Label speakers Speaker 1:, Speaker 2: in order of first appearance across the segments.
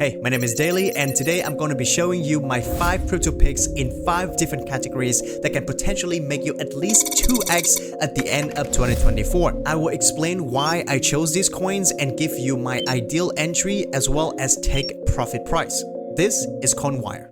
Speaker 1: Hey, my name is Daily, and today I'm going to be showing you my 5 crypto picks in 5 different categories that can potentially make you at least 2x at the end of 2024. I will explain why I chose these coins and give you my ideal entry as well as take profit price. This is Coinwire.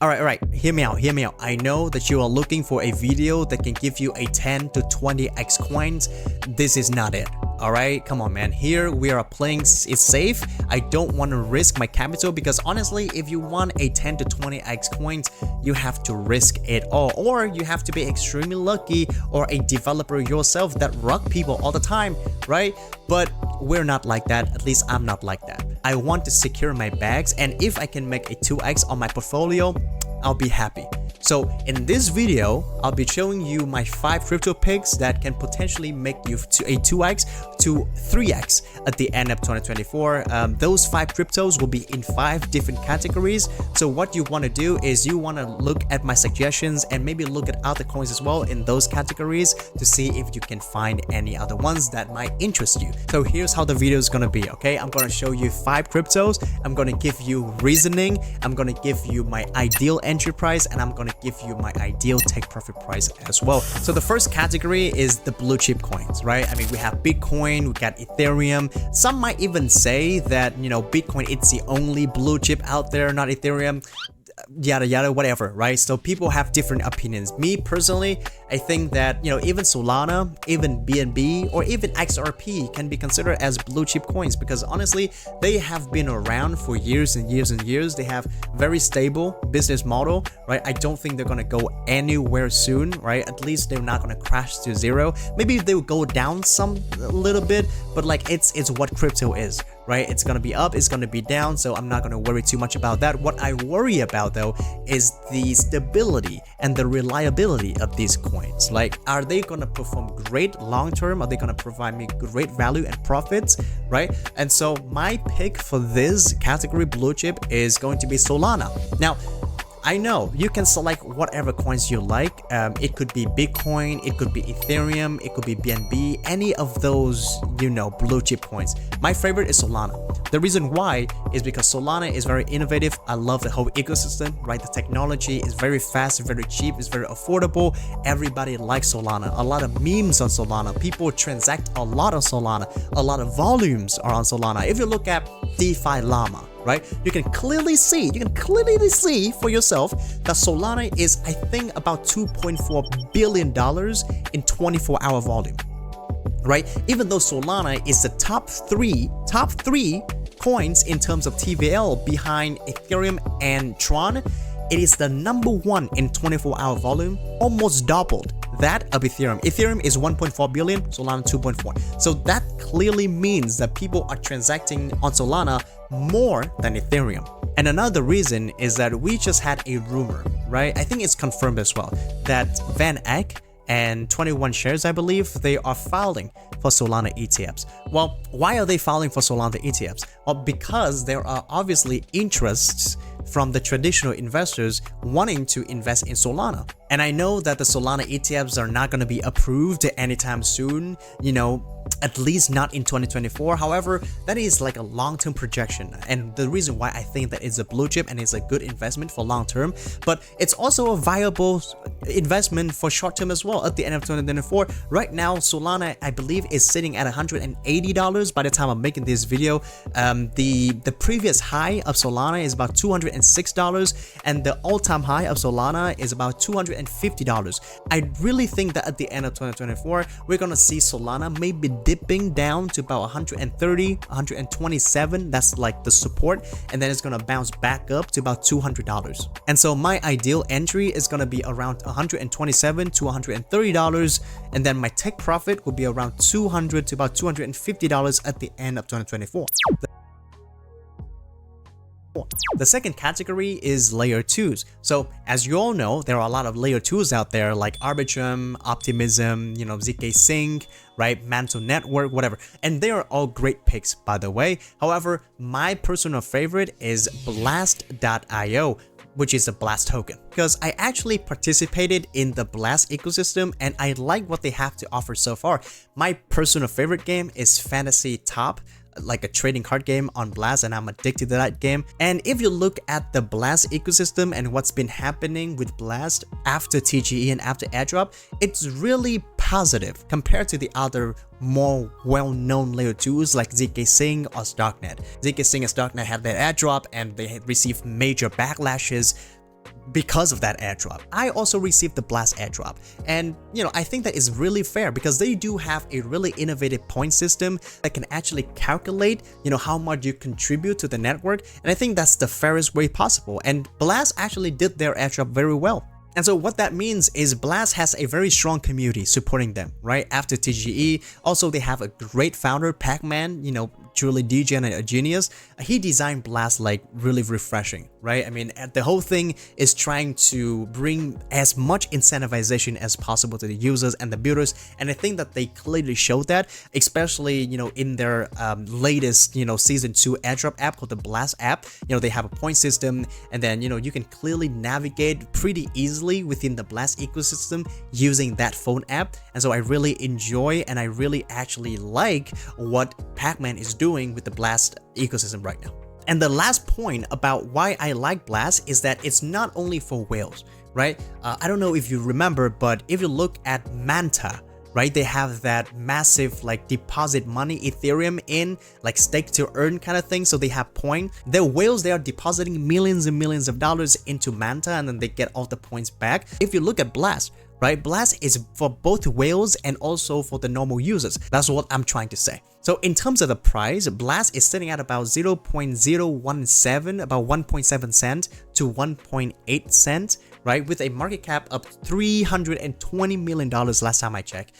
Speaker 1: Alright, hear me out. I know that you are looking for a video that can give you a 10 to 20x coins. This is not it. Alright, come on man, here we are playing it safe. I don't want to risk my capital because honestly, if you want a 10 to 20x coins, you have to risk it all, or you have to be extremely lucky or a developer yourself that rock people all the time, right? But we're not like that, at least I'm not like that. I want to secure my bags, and if I can make a 2x on my portfolio, I'll be happy. So in this video, I'll be showing you my 5 crypto picks that can potentially make you to a 2x to 3x at the end of 2024. Those 5 cryptos will be in 5 different categories. So what you want to do is you want to look at my suggestions and maybe look at other coins as well in those categories to see if you can find any other ones that might interest you. So here's how the video is going to be, okay? I'm going to show you 5 cryptos. I'm going to give you reasoning. I'm going to give you my ideal entry price, and I'm going to give you my ideal take profit price as well. So the first category is the blue chip coins, right? I mean, we have Bitcoin, we got Ethereum. Some might even say that, you know, Bitcoin, it's the only blue chip out there, not Ethereum. Yada yada, whatever, right? So people have different opinions. Me personally, I think that, you know, even Solana, even BNB, or even XRP can be considered as blue chip coins because honestly, they have been around for years and years and years. They have very stable business model, right? I don't think they're gonna go anywhere soon, right? At least they're not gonna crash to zero. Maybe they will go down a little bit, but like it's what crypto is, right? It's gonna be up, it's gonna be down, so I'm not gonna worry too much about that. What I worry about though is the stability and the reliability of these coins. Like, are they gonna perform great long term? Are they gonna provide me great value and profits, right? And so my pick for this category blue chip is going to be Solana. Now, I know you can select whatever coins you like. It could be Bitcoin, it could be Ethereum, it could be BNB, any of those, you know, blue chip coins. My favorite is Solana. The reason why is because Solana is very innovative. I love the whole ecosystem, right? The technology is very fast, very cheap, it's very affordable. Everybody likes Solana. A lot of memes on Solana. People transact a lot on Solana. A lot of volumes are on Solana. If you look at DeFi Llama, right, you can clearly see for yourself that Solana is, I think, about $2.4 billion in 24-hour volume, right? Even though Solana is the top three coins in terms of TVL behind Ethereum and Tron, it is the #1 in 24-hour volume, almost doubled that of Ethereum. Ethereum is 1.4 billion, Solana 2.4. So that clearly means that people are transacting on Solana more than Ethereum. And another reason is that we just had a rumor, right? I think it's confirmed as well, that Van Eck and 21 Shares, I believe, they are filing for Solana ETFs. Well, why are they filing for Solana ETFs? Well, because there are obviously interests from the traditional investors wanting to invest in Solana. And I know that the Solana ETFs are not going to be approved anytime soon, you know, at least not in 2024. However, that is like a long-term projection, and the reason why I think that it's a blue chip and it's a good investment for long-term, but it's also a viable investment for short-term as well at the end of 2024. Right now, Solana, I believe, is sitting at $180 by the time I'm making this video. The previous high of Solana is about $206, and the all-time high of Solana is about $250. I really think that at the end of 2024, we're gonna see Solana maybe dipping down to about 130, 127. That's like the support, and then it's gonna bounce back up to about $200. And so my ideal entry is gonna be around $127 to $130, and then my take profit will be around $200 to about $250 at the end of 2024. The second category is layer 2s. So as you all know, there are a lot of layer 2s out there like Arbitrum, Optimism, you know, ZK Sync, right, Mantle Network, whatever, and they are all great picks, by the way. However, my personal favorite is Blast.io. which is a Blast token, because I actually participated in the Blast ecosystem and I like what they have to offer so far. My personal favorite game is Fantasy Top, like a trading card game on Blast, and I'm addicted to that game. And if you look at the Blast ecosystem and what's been happening with Blast after TGE and after airdrop, it's really positive compared to the other more well-known layer 2s like ZK Sync or Starknet. ZK Sync and Starknet had their airdrop and they had received major backlashes because of that airdrop. I also received the Blast airdrop, and I think that is really fair because they do have a really innovative point system that can actually calculate how much you contribute to the network, and I think that's the fairest way possible, and Blast actually did their airdrop very well. And so what that means is Blast has a very strong community supporting them, right? After TGE, also they have a great founder, Pac-Man, truly degen and a genius. He designed Blast like really refreshing, right? I mean, the whole thing is trying to bring as much incentivization as possible to the users and the builders, and I think that they clearly showed that, especially in their latest season 2 airdrop app called the Blast app. They have a point system, and then you can clearly navigate pretty easily within the Blast ecosystem using that phone app. And so I really enjoy and I really actually like what Pac-Man is doing with the Blast ecosystem right now. And the last point about why I like Blast is that it's not only for whales, right? I don't know if you remember, but if you look at Manta, right, they have that massive like deposit money Ethereum in like stake to earn kind of thing. So they have point. They're whales, they are depositing millions and millions of dollars into Manta and then they get all the points back. If you look at Blast, right, Blast is for both whales and also for the normal users. That's what I'm trying to say. So in terms of the price, Blast is sitting at about 0.017, about 1.7 cent to 1.8 cent, right, with a market cap of $320 million last time I checked,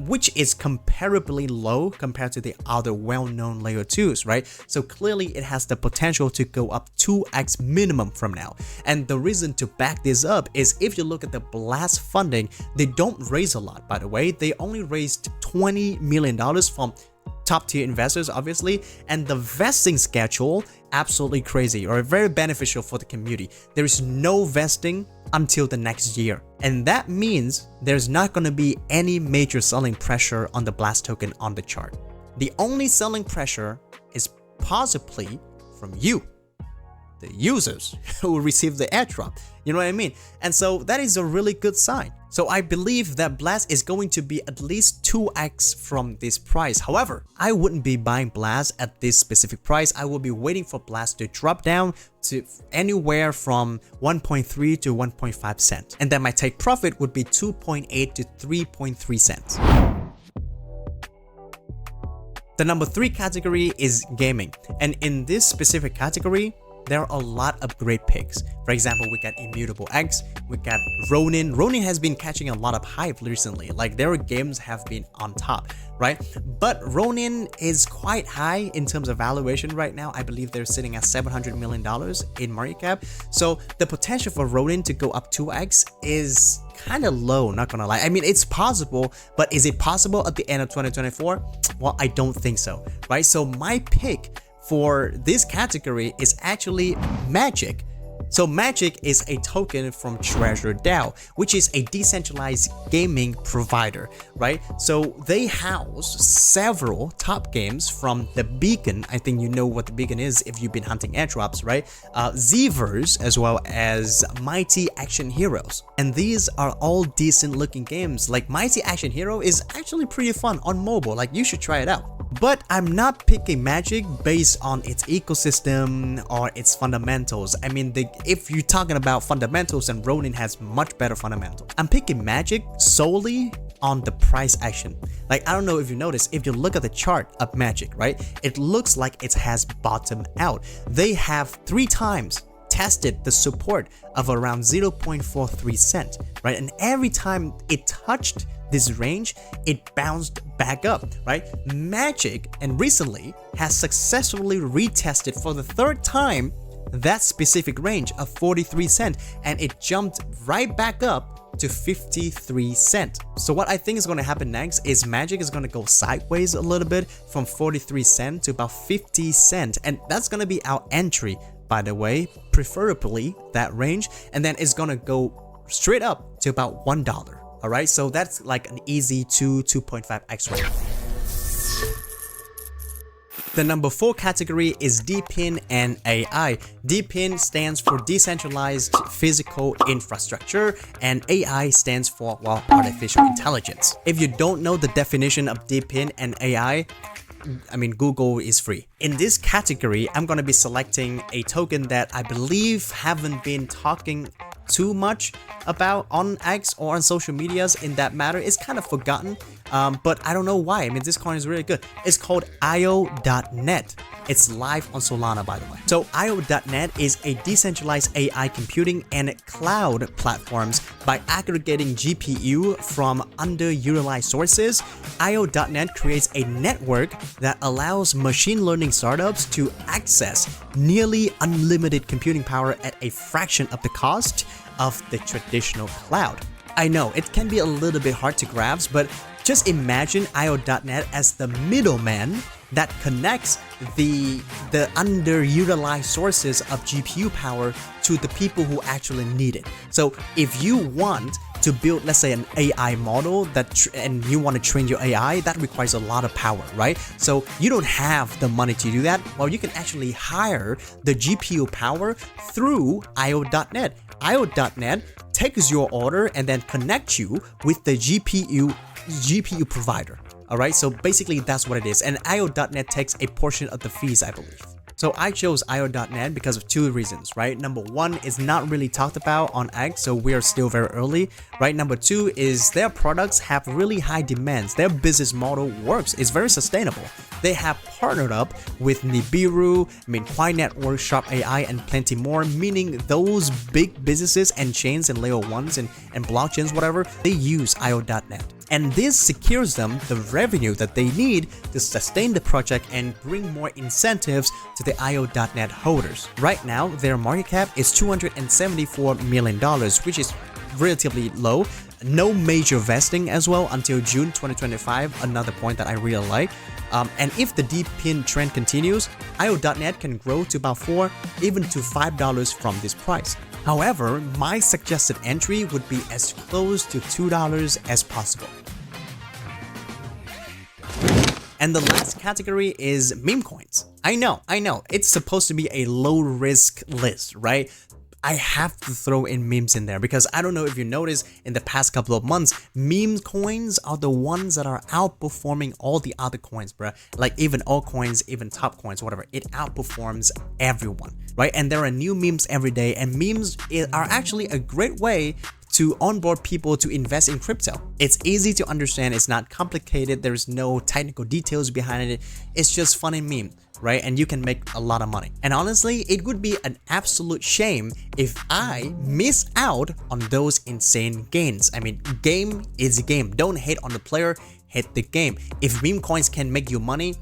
Speaker 1: which is comparably low compared to the other well-known layer 2s, right? So clearly it has the potential to go up 2x minimum from now. And the reason to back this up is if you look at the Blast funding, they don't raise a lot, by the way. They only raised $20 million from top tier investors, obviously, and the vesting schedule absolutely crazy or very beneficial for the community. There is no vesting until the next year, and that means there's not going to be any major selling pressure on the Blast token on the chart. The only selling pressure is possibly from you, the users who will receive the airdrop. You know what I mean? And so that is a really good sign. So I believe that Blast is going to be at least 2x from this price. However, I wouldn't be buying Blast at this specific price. I will be waiting for Blast to drop down to anywhere from 1.3 to 1.5 cents. And then my take profit would be 2.8 to 3.3 cents. The number 3 category is gaming. And in this specific category, there are a lot of great picks. For example, we got Immutable X, we got Ronin. Ronin has been catching a lot of hype recently, like their games have been on top, right? But Ronin is quite high in terms of valuation right now. I believe they're sitting at $700 million in market cap. So the potential for Ronin to go up 2x is kind of low, not gonna lie. I mean, it's possible, but is it possible at the end of 2024? Well, I don't think so, right? So my pick for this category is actually Magic. So Magic is a token from Treasure DAO, which is a decentralized gaming provider, right? So they house several top games from the Beacon. I think you know what the Beacon is if you've been hunting airdrops, right? Zverse, as well as Mighty Action Heroes. And these are all decent looking games. Like Mighty Action Hero is actually pretty fun on mobile, like you should try it out. But I'm not picking Magic based on its ecosystem or its fundamentals. I mean, if you're talking about fundamentals, then Ronin has much better fundamentals. I'm picking Magic solely on the price action. Like, I don't know if you notice, if you look at the chart of Magic, right, it looks like it has bottomed out. They have 3 times tested the support of around 0.43 cent, right? And every time it touched this range, it bounced back up, right? Magic, and recently, has successfully retested for the 3rd time that specific range of 43 cent, and it jumped right back up to 53 cent. So what I think is going to happen next is Magic is going to go sideways a little bit from 43 cent to about 50 cent, and that's going to be our entry by the way, preferably that range, and then it's gonna go straight up to about $1. All right, so that's like an easy 2.5x rate. The number 4 category is DePIN and AI. DePIN stands for decentralized physical infrastructure, and AI stands for, well, artificial intelligence. If you don't know the definition of DePIN and AI, I mean, Google is free. In this category, I'm going to be selecting a token that I believe haven't been talking too much about on X or on social medias in that matter. It's kind of forgotten, but I don't know why. I mean, this coin is really good. It's called IO.net. It's live on Solana, by the way. So IO.net is a decentralized AI computing and cloud platforms. By aggregating GPU from underutilized sources, IO.net creates a network that allows machine learning startups to access nearly unlimited computing power at a fraction of the cost of the traditional cloud. I know it can be a little bit hard to grasp, but just imagine IO.net as the middleman that connects the underutilized sources of GPU power to the people who actually need it. So if you want to build, let's say, an AI model and you want to train your AI, that requires a lot of power, right? So you don't have the money to do that. Well, you can actually hire the GPU power through IO.net. IO.net takes your order and then connects you with the GPU provider. All right, so basically that's what it is. And IO.net takes a portion of the fees, I believe. So I chose IO.net because of 2 reasons, right? Number 1 is not really talked about on X, so we are still very early, right? Number 2 is their products have really high demands. Their business model works. It's very sustainable. They have partnered up with Nibiru, Coin Network, Sharp AI, and plenty more, meaning those big businesses and chains and layer 1s and blockchains, whatever, they use IO.net. And this secures them the revenue that they need to sustain the project and bring more incentives to the IO.net holders. Right now, their market cap is $274 million, which is relatively low. No major vesting as well until June 2025, another point that I really like. And if the DePIN trend continues, IO.net can grow to about $4, even to $5 from this price. However, my suggested entry would be as close to $2 as possible. And the last category is meme coins. I know, it's supposed to be a low risk list, right? I have to throw in memes in there because I don't know if you noticed in the past couple of months, meme coins are the ones that are outperforming all the other coins, bruh. Like even altcoins, even top coins, whatever, it outperforms everyone, right? And there are new memes every day, and memes are actually a great way to onboard people to invest in crypto. It's easy to understand, it's not complicated, there's no technical details behind it, it's just fun and meme, right? And you can make a lot of money. And honestly, it would be an absolute shame if I miss out on those insane gains. I mean, game is a game. Don't hate on the player, hate the game. If meme coins can make you money,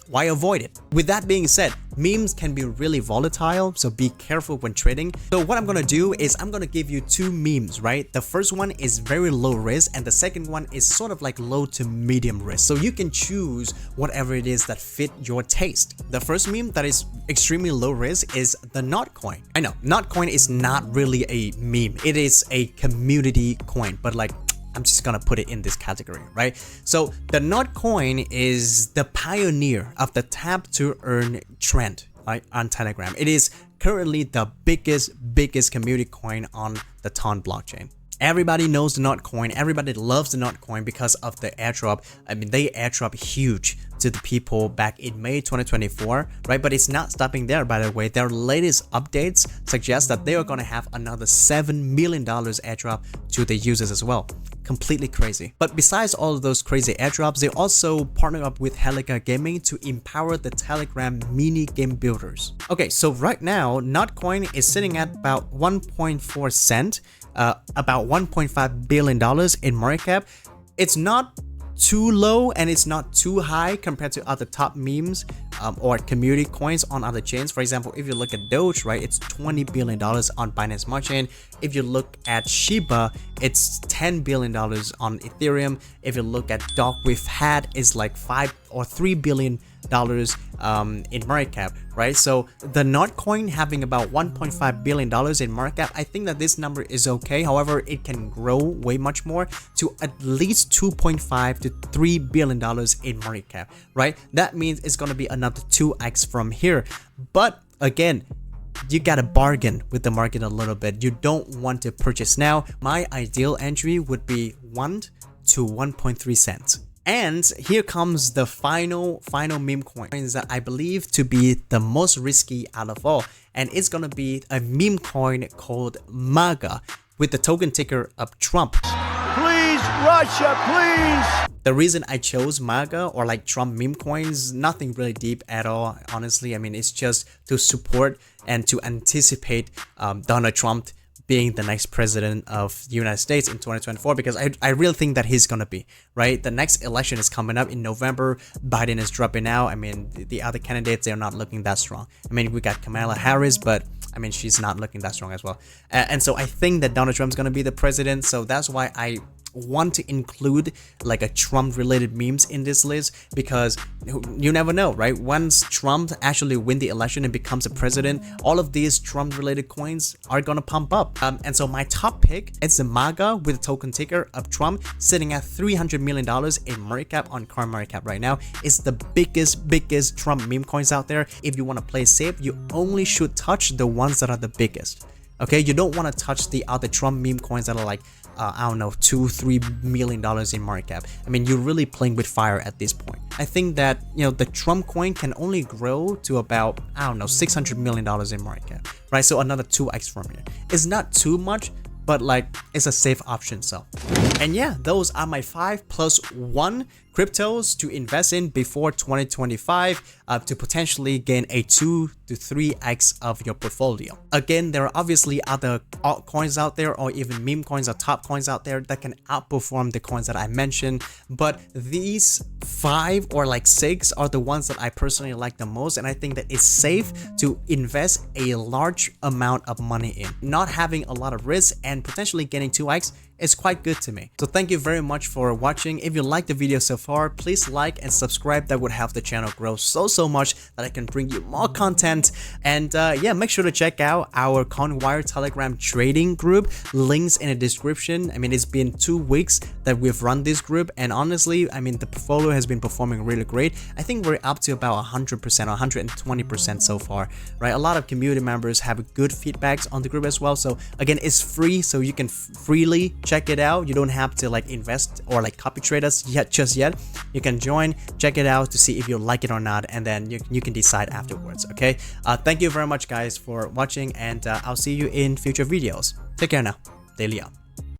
Speaker 1: why avoid it? With that being said, memes can be really volatile, so be careful when trading. So what I'm gonna do is I'm gonna give you 2 memes, right? The first one is very low risk, and the second one is sort of like low to medium risk. So you can choose whatever it is that fit your taste. The first meme that is extremely low risk is the Not coin. I know, Not coin is not really a meme. It is a community coin, but like, I'm just gonna put it in this category, right? So the Not coin is the pioneer of the tap to earn trend, right, on Telegram. It is currently the biggest community coin on the Ton blockchain. Everybody knows the Not coin. Everybody loves the Not coin because of the airdrop. I mean, they airdrop huge to the people back in May 2024, right? But it's not stopping there, by the way. Their latest updates suggest that they are going to have another $7 million airdrop to the users as well. Completely crazy. But besides all of those crazy airdrops, they also partner up with Helica Gaming to empower the Telegram mini game builders. Okay, so right now, Not coin is sitting at about 1.4 cent. About $1.5 billion in market cap. It's not too low and it's not too high compared to other top memes or community coins on other chains. For example, if you look at Doge, right, it's $20 billion on Binance Smart Chain. If you look at Shiba, it's $10 billion on Ethereum. If you look at Dog we've had is like $5 or $3 billion in market cap, right? So the Notcoin having about $1.5 billion in market cap, I think that this number is okay. However, it can grow way much more to at least $2.5 to $3 billion in market cap, right? That means it's going to be another 2x from here. But again, you gotta bargain with the market a little bit. You don't want to purchase now. My ideal entry would be 1 to 1.3 cents. And here comes the final meme coins that I believe to be the most risky out of all, and it's gonna be a meme coin called MAGA with the token ticker of Trump.
Speaker 2: Please, Russia, please!
Speaker 1: The reason I chose MAGA or like Trump meme coins, nothing really deep at all, honestly. I mean, it's just to support and to anticipate Donald Trump being the next president of the United States in 2024, because I really think that he's gonna be, right? The next election is coming up in November. Biden is dropping out. I mean, the other candidates, they're not looking that strong. I mean, we got Kamala Harris, but I mean, she's not looking that strong as well. And so I think that Donald Trump's gonna be the president. So that's why I want to include like a Trump related memes in this list, because you never know, right? Once Trump actually win the election and becomes a president, all of these Trump related coins are gonna pump up. And so my top pick is the MAGA with a token ticker of Trump, sitting at $300 million in market cap on CoinWire right now. It's the biggest Trump meme coins out there. If you want to play safe, you only should touch the ones that are the biggest. Okay, you don't want to touch the other Trump meme coins that are like I don't know, $2-3 million in market cap. I mean, you're really playing with fire at this point. I think that, you know, the Trump coin can only grow to about, I don't know, $600 million in market cap, right? So another 2x from here. It's not too much, but like it's a safe option. So, and yeah, those are my 5+1 cryptos to invest in before 2025 to potentially gain a 2 to 3x of your portfolio. Again, there are obviously other altcoins out there, or even meme coins or top coins out there that can outperform the coins that I mentioned, but these 5 or like 6 are the ones that I personally like the most, and I think that it's safe to invest a large amount of money in. Not having a lot of risk and potentially getting 2x is quite good to me. So thank you very much for watching. If you liked the video so far, please like and subscribe. That would help the channel grow so much that I can bring you more content. And yeah, make sure to check out our Coinwire Telegram trading group. Links in the description. I mean, it's been 2 weeks that we've run this group, and honestly, I mean, the portfolio has been performing really great. I think we're up to about 100% or 120% so far, right? A lot of community members have good feedbacks on the group as well. So again, it's free, so you can freely check it out. You don't have to like invest or like copy trade us just yet. You can join, check it out to see if you like it or not, and then you can decide afterwards. Okay, thank you very much guys for watching, and I'll see you in future videos. Take care now. Daily up.